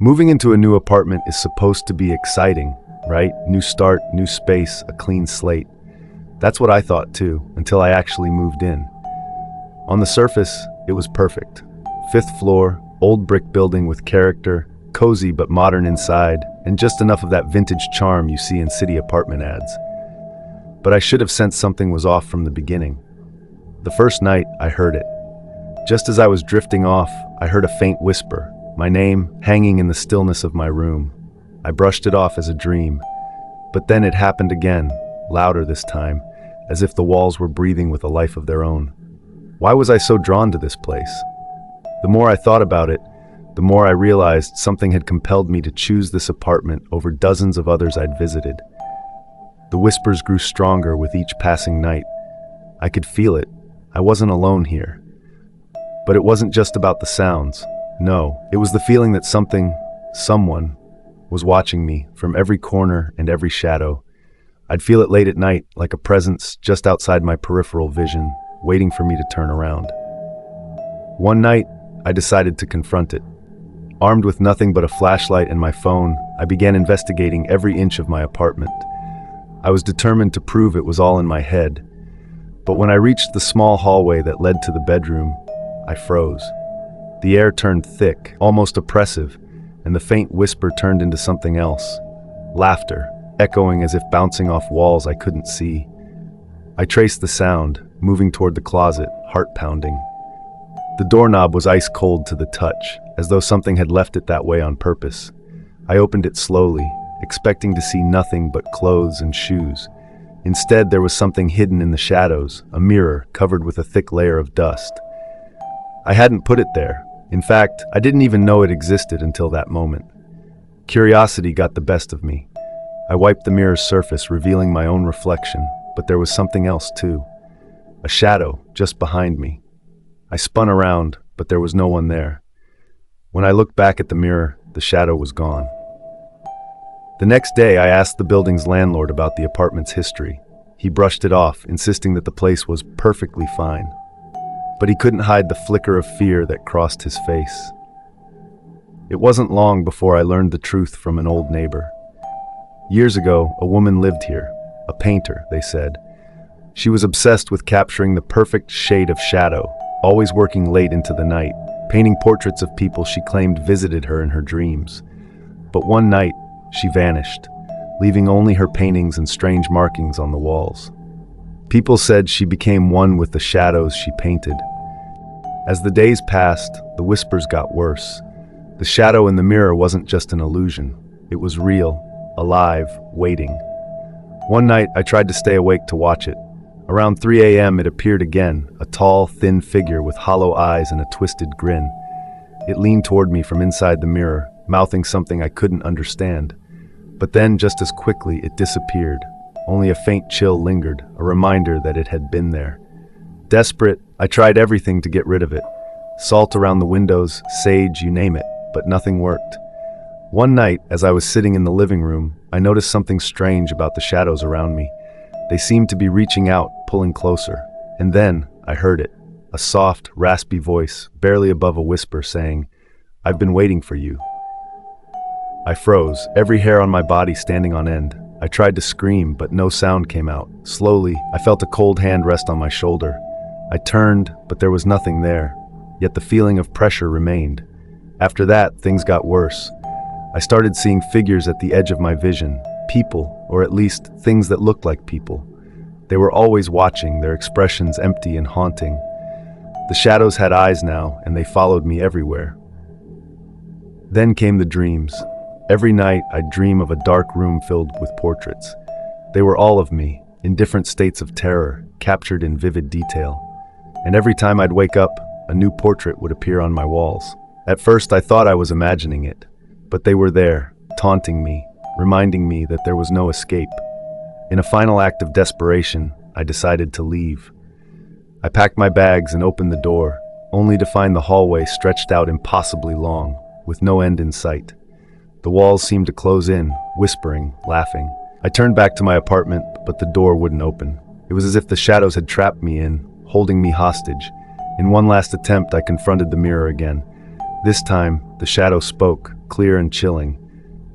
Moving into a new apartment is supposed to be exciting, right? New start, new space, a clean slate. That's what I thought too, until I actually moved in. On the surface, it was perfect. Fifth floor, old brick building with character, cozy but modern inside, and just enough of that vintage charm you see in city apartment ads. But I should have sensed something was off from the beginning. The first night, I heard it. Just as I was drifting off, I heard a faint whisper, my name hanging in the stillness of my room. I brushed it off as a dream. But then it happened again, louder this time, as if the walls were breathing with a life of their own. Why was I so drawn to this place? The more I thought about it, the more I realized something had compelled me to choose this apartment over dozens of others I'd visited. The whispers grew stronger with each passing night. I could feel it. I wasn't alone here. But it wasn't just about the sounds. No, it was the feeling that someone, was watching me from every corner and every shadow. I'd feel it late at night, like a presence just outside my peripheral vision, waiting for me to turn around. One night, I decided to confront it. Armed with nothing but a flashlight and my phone, I began investigating every inch of my apartment. I was determined to prove it was all in my head. But when I reached the small hallway that led to the bedroom, I froze. The air turned thick, almost oppressive, and the faint whisper turned into something else. Laughter, echoing as if bouncing off walls I couldn't see. I traced the sound, moving toward the closet, heart pounding. The doorknob was ice cold to the touch, as though something had left it that way on purpose. I opened it slowly, expecting to see nothing but clothes and shoes. Instead, there was something hidden in the shadows, a mirror covered with a thick layer of dust. I hadn't put it there. In fact, I didn't even know it existed until that moment. Curiosity got the best of me. I wiped the mirror's surface, revealing my own reflection, but there was something else too. A shadow just behind me. I spun around, but there was no one there. When I looked back at the mirror, the shadow was gone. The next day, I asked the building's landlord about the apartment's history. He brushed it off, insisting that the place was perfectly fine. But he couldn't hide the flicker of fear that crossed his face. It wasn't long before I learned the truth from an old neighbor. Years ago, a woman lived here, a painter, they said. She was obsessed with capturing the perfect shade of shadow, always working late into the night, painting portraits of people she claimed visited her in her dreams. But one night, she vanished, leaving only her paintings and strange markings on the walls. People said she became one with the shadows she painted. As the days passed, the whispers got worse. The shadow in the mirror wasn't just an illusion. It was real, alive, waiting. One night, I tried to stay awake to watch it. Around 3 a.m., it appeared again, a tall, thin figure with hollow eyes and a twisted grin. It leaned toward me from inside the mirror, mouthing something I couldn't understand. But then, just as quickly, it disappeared. Only a faint chill lingered, a reminder that it had been there. Desperate, I tried everything to get rid of it. Salt around the windows, sage, you name it, but nothing worked. One night, as I was sitting in the living room, I noticed something strange about the shadows around me. They seemed to be reaching out, pulling closer. And then, I heard it. A soft, raspy voice, barely above a whisper, saying, "I've been waiting for you." I froze, every hair on my body standing on end. I tried to scream, but no sound came out. Slowly, I felt a cold hand rest on my shoulder. I turned, but there was nothing there. Yet the feeling of pressure remained. After that, things got worse. I started seeing figures at the edge of my vision. People, or at least things that looked like people. They were always watching, their expressions empty and haunting. The shadows had eyes now, and they followed me everywhere. Then came the dreams. Every night, I'd dream of a dark room filled with portraits. They were all of me, in different states of terror, captured in vivid detail. And every time I'd wake up, a new portrait would appear on my walls. At first, I thought I was imagining it, but they were there, taunting me, reminding me that there was no escape. In a final act of desperation, I decided to leave. I packed my bags and opened the door, only to find the hallway stretched out impossibly long, with no end in sight. The walls seemed to close in, whispering, laughing. I turned back to my apartment, but the door wouldn't open. It was as if the shadows had trapped me in, holding me hostage. In one last attempt, I confronted the mirror again. This time, the shadow spoke, clear and chilling.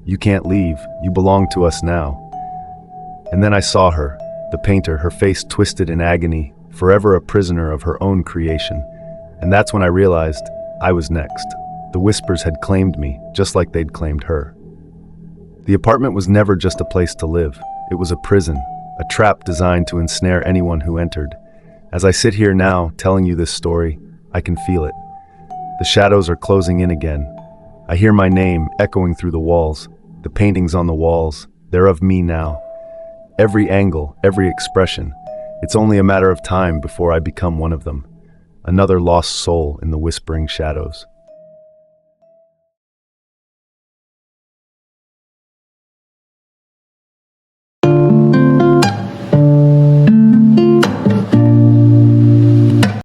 "You can't leave, you belong to us now." And then I saw her, the painter, her face twisted in agony, forever a prisoner of her own creation. And that's when I realized I was next. The whispers had claimed me, just like they'd claimed her. The apartment was never just a place to live. It was a prison, a trap designed to ensnare anyone who entered. As I sit here now, telling you this story, I can feel it. The shadows are closing in again. I hear my name echoing through the walls. The paintings on the walls, they're of me now. Every angle, every expression. It's only a matter of time before I become one of them. Another lost soul in the whispering shadows.